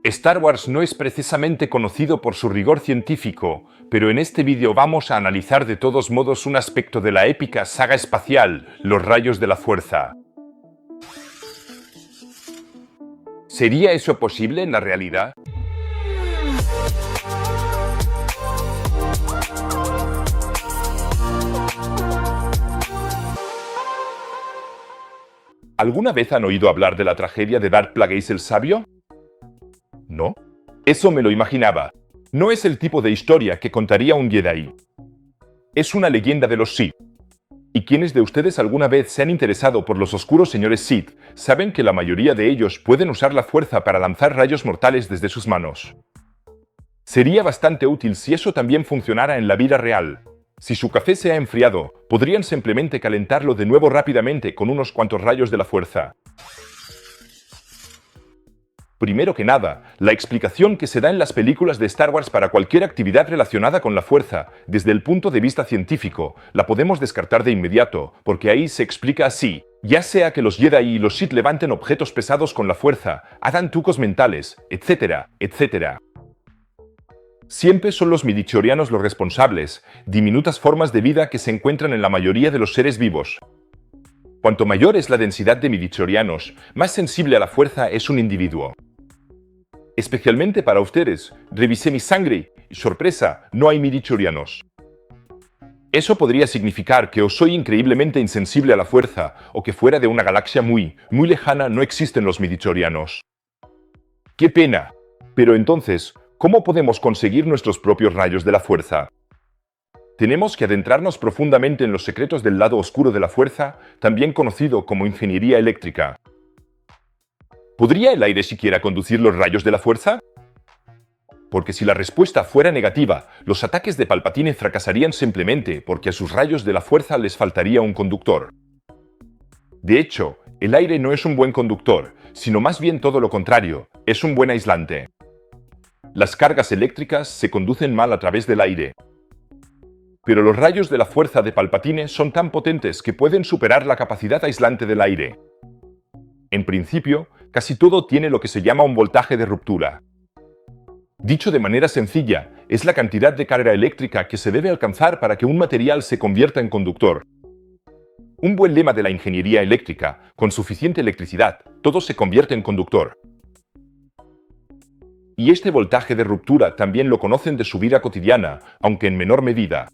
Star Wars no es precisamente conocido por su rigor científico, pero en este vídeo vamos a analizar de todos modos un aspecto de la épica saga espacial, los rayos de la fuerza. ¿Sería eso posible en la realidad? ¿Alguna vez han oído hablar de la tragedia de Darth Plagueis el Sabio? ¿No? Eso me lo imaginaba. No es el tipo de historia que contaría un Jedi. Es una leyenda de los Sith. ¿Y quiénes de ustedes alguna vez se han interesado por los oscuros señores Sith saben que la mayoría de ellos pueden usar la fuerza para lanzar rayos mortales desde sus manos? Sería bastante útil si eso también funcionara en la vida real. Si su café se ha enfriado, podrían simplemente calentarlo de nuevo rápidamente con unos cuantos rayos de la fuerza. Primero que nada, la explicación que se da en las películas de Star Wars para cualquier actividad relacionada con la fuerza, desde el punto de vista científico, la podemos descartar de inmediato, porque ahí se explica así. Ya sea que los Jedi y los Sith levanten objetos pesados con la fuerza, hagan trucos mentales, etcétera, etcétera. Siempre son los midichlorianos los responsables, diminutas formas de vida que se encuentran en la mayoría de los seres vivos. Cuanto mayor es la densidad de midichlorianos, más sensible a la fuerza es un individuo. Especialmente para ustedes, revisé mi sangre y, sorpresa, no hay midichlorianos. Eso podría significar que o soy increíblemente insensible a la fuerza, o que fuera de una galaxia muy lejana no existen los midichlorianos. ¡Qué pena! Pero entonces, ¿cómo podemos conseguir nuestros propios rayos de la fuerza? Tenemos que adentrarnos profundamente en los secretos del lado oscuro de la fuerza, también conocido como ingeniería eléctrica. ¿Podría el aire siquiera conducir los rayos de la fuerza? Porque si la respuesta fuera negativa, los ataques de Palpatine fracasarían simplemente porque a sus rayos de la fuerza les faltaría un conductor. De hecho, el aire no es un buen conductor, sino más bien todo lo contrario, es un buen aislante. Las cargas eléctricas se conducen mal a través del aire. Pero los rayos de la fuerza de Palpatine son tan potentes que pueden superar la capacidad aislante del aire. En principio, casi todo tiene lo que se llama un voltaje de ruptura. Dicho de manera sencilla, es la cantidad de carga eléctrica que se debe alcanzar para que un material se convierta en conductor. Un buen lema de la ingeniería eléctrica: con suficiente electricidad, todo se convierte en conductor. Y este voltaje de ruptura también lo conocen de su vida cotidiana, aunque en menor medida.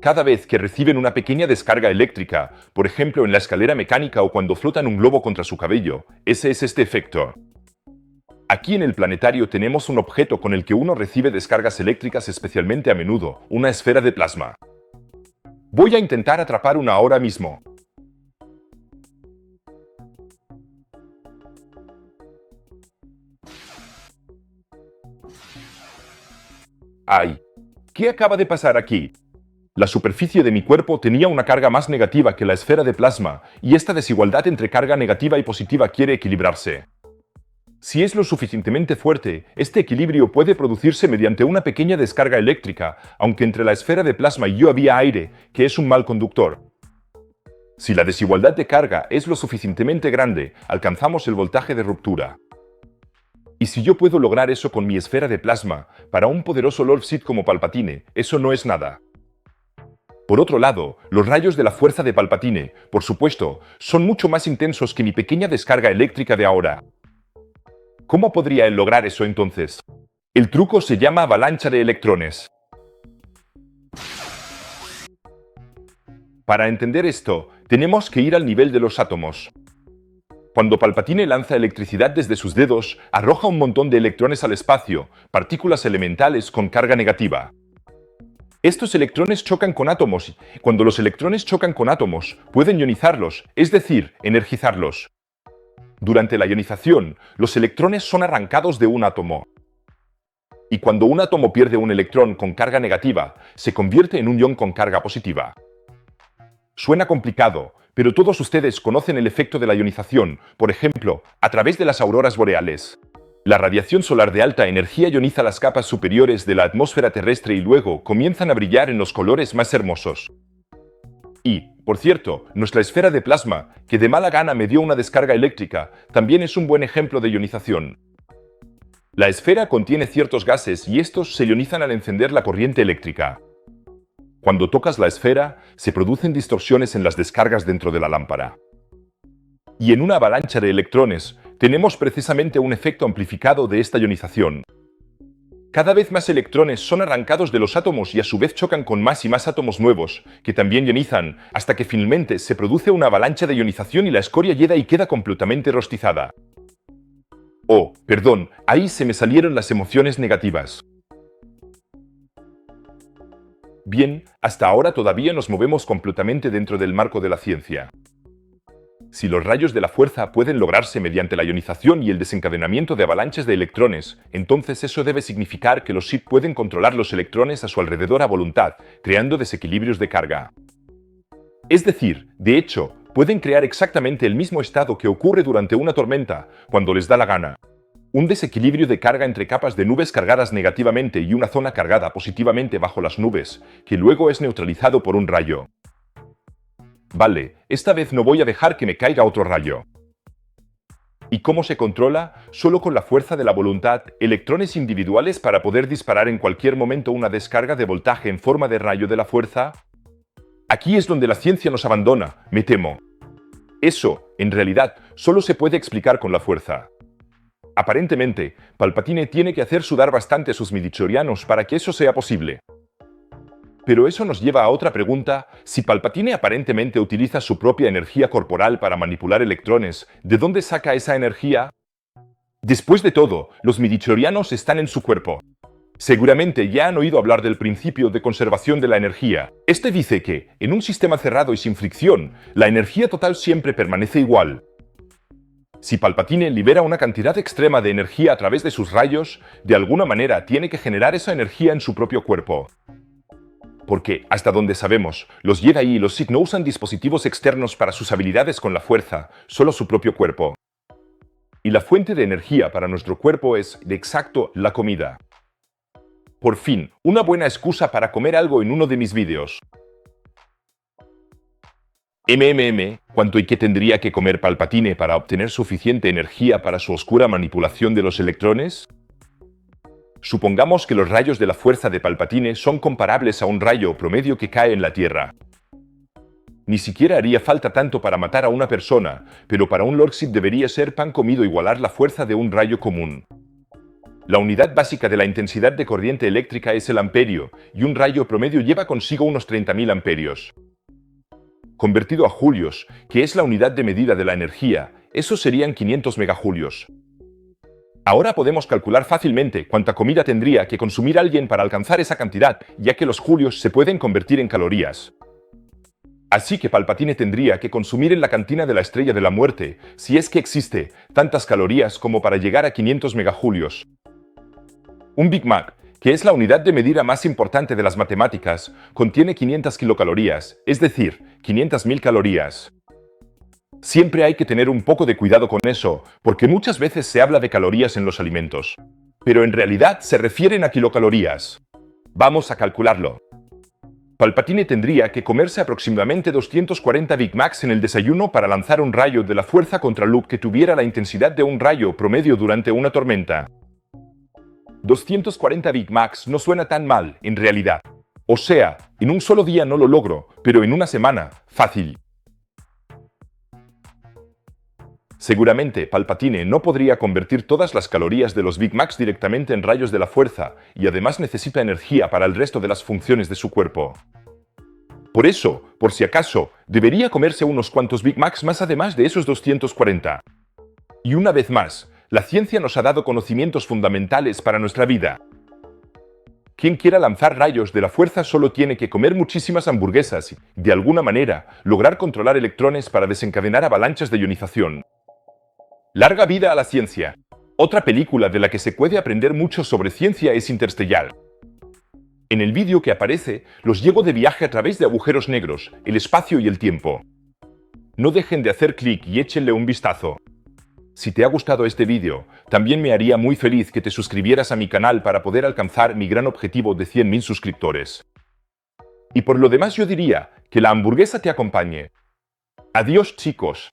Cada vez que reciben una pequeña descarga eléctrica, por ejemplo en la escalera mecánica o cuando flotan un globo contra su cabello, ese es este efecto. Aquí en el planetario tenemos un objeto con el que uno recibe descargas eléctricas especialmente a menudo, una esfera de plasma. Voy a intentar atrapar una ahora mismo. ¡Ay! ¿Qué acaba de pasar aquí? La superficie de mi cuerpo tenía una carga más negativa que la esfera de plasma, y esta desigualdad entre carga negativa y positiva quiere equilibrarse. Si es lo suficientemente fuerte, este equilibrio puede producirse mediante una pequeña descarga eléctrica, aunque entre la esfera de plasma y yo había aire, que es un mal conductor. Si la desigualdad de carga es lo suficientemente grande, alcanzamos el voltaje de ruptura. Y si yo puedo lograr eso con mi esfera de plasma, para un poderoso Lord Sith como Palpatine, eso no es nada. Por otro lado, los rayos de la fuerza de Palpatine, por supuesto, son mucho más intensos que mi pequeña descarga eléctrica de ahora. ¿Cómo podría él lograr eso entonces? El truco se llama avalancha de electrones. Para entender esto, tenemos que ir al nivel de los átomos. Cuando Palpatine lanza electricidad desde sus dedos, arroja un montón de electrones al espacio, partículas elementales con carga negativa. Estos electrones chocan con átomos y cuando los electrones chocan con átomos, pueden ionizarlos, es decir, energizarlos. Durante la ionización, los electrones son arrancados de un átomo. Y cuando un átomo pierde un electrón con carga negativa, se convierte en un ion con carga positiva. Suena complicado, pero todos ustedes conocen el efecto de la ionización, por ejemplo, a través de las auroras boreales. La radiación solar de alta energía ioniza las capas superiores de la atmósfera terrestre y luego comienzan a brillar en los colores más hermosos. Y, por cierto, nuestra esfera de plasma, que de mala gana me dio una descarga eléctrica, también es un buen ejemplo de ionización. La esfera contiene ciertos gases y estos se ionizan al encender la corriente eléctrica. Cuando tocas la esfera, se producen distorsiones en las descargas dentro de la lámpara. Y en una avalancha de electrones, tenemos precisamente un efecto amplificado de esta ionización. Cada vez más electrones son arrancados de los átomos y a su vez chocan con más y más átomos nuevos, que también ionizan, hasta que finalmente se produce una avalancha de ionización y la escoria hieda y queda completamente rostizada. Oh, perdón, ahí se me salieron las emociones negativas. Bien, hasta ahora todavía nos movemos completamente dentro del marco de la ciencia. Si los rayos de la fuerza pueden lograrse mediante la ionización y el desencadenamiento de avalanchas de electrones, entonces eso debe significar que los Sith pueden controlar los electrones a su alrededor a voluntad, creando desequilibrios de carga. Es decir, de hecho, pueden crear exactamente el mismo estado que ocurre durante una tormenta, cuando les da la gana. Un desequilibrio de carga entre capas de nubes cargadas negativamente y una zona cargada positivamente bajo las nubes, que luego es neutralizado por un rayo. Vale, esta vez no voy a dejar que me caiga otro rayo. ¿Y cómo se controla? Solo con la fuerza de la voluntad, electrones individuales para poder disparar en cualquier momento una descarga de voltaje en forma de rayo de la fuerza. Aquí es donde la ciencia nos abandona, me temo. Eso, en realidad, solo se puede explicar con la fuerza. Aparentemente, Palpatine tiene que hacer sudar bastante a sus midichlorianos para que eso sea posible. Pero eso nos lleva a otra pregunta: si Palpatine aparentemente utiliza su propia energía corporal para manipular electrones, ¿de dónde saca esa energía? Después de todo, los midichlorianos están en su cuerpo. Seguramente ya han oído hablar del principio de conservación de la energía. Este dice que, en un sistema cerrado y sin fricción, la energía total siempre permanece igual. Si Palpatine libera una cantidad extrema de energía a través de sus rayos, de alguna manera tiene que generar esa energía en su propio cuerpo. Porque, hasta donde sabemos, los Jedi y los Sith no usan dispositivos externos para sus habilidades con la fuerza, solo su propio cuerpo. Y la fuente de energía para nuestro cuerpo es, de exacto, la comida. Por fin, una buena excusa para comer algo en uno de mis vídeos. ¿Cuánto y qué tendría que comer Palpatine para obtener suficiente energía para su oscura manipulación de los electrones? Supongamos que los rayos de la fuerza de Palpatine son comparables a un rayo promedio que cae en la Tierra. Ni siquiera haría falta tanto para matar a una persona, pero para un Lord Sith debería ser pan comido igualar la fuerza de un rayo común. La unidad básica de la intensidad de corriente eléctrica es el amperio, y un rayo promedio lleva consigo unos 30.000 amperios. Convertido a julios, que es la unidad de medida de la energía, eso serían 500 megajulios. Ahora podemos calcular fácilmente cuánta comida tendría que consumir alguien para alcanzar esa cantidad, ya que los julios se pueden convertir en calorías. Así que Palpatine tendría que consumir en la cantina de la Estrella de la Muerte, si es que existe, tantas calorías como para llegar a 500 megajulios. Un Big Mac, que es la unidad de medida más importante de las matemáticas, contiene 500 kilocalorías, es decir, 500.000 calorías. Siempre hay que tener un poco de cuidado con eso, porque muchas veces se habla de calorías en los alimentos. Pero en realidad se refieren a kilocalorías. Vamos a calcularlo. Palpatine tendría que comerse aproximadamente 240 Big Macs en el desayuno para lanzar un rayo de la fuerza contra Luke que tuviera la intensidad de un rayo promedio durante una tormenta. 240 Big Macs no suena tan mal, en realidad. O sea, en un solo día no lo logro, pero en una semana, fácil. Seguramente Palpatine no podría convertir todas las calorías de los Big Macs directamente en rayos de la fuerza, y además necesita energía para el resto de las funciones de su cuerpo. Por eso, por si acaso, debería comerse unos cuantos Big Macs más además de esos 240. Y una vez más, la ciencia nos ha dado conocimientos fundamentales para nuestra vida. Quien quiera lanzar rayos de la fuerza solo tiene que comer muchísimas hamburguesas y, de alguna manera, lograr controlar electrones para desencadenar avalanchas de ionización. Larga vida a la ciencia. Otra película de la que se puede aprender mucho sobre ciencia es Interstellar. En el vídeo que aparece, los llevo de viaje a través de agujeros negros, el espacio y el tiempo. No dejen de hacer clic y échenle un vistazo. Si te ha gustado este vídeo, también me haría muy feliz que te suscribieras a mi canal para poder alcanzar mi gran objetivo de 100.000 suscriptores. Y por lo demás yo diría, que la hamburguesa te acompañe. Adiós, chicos.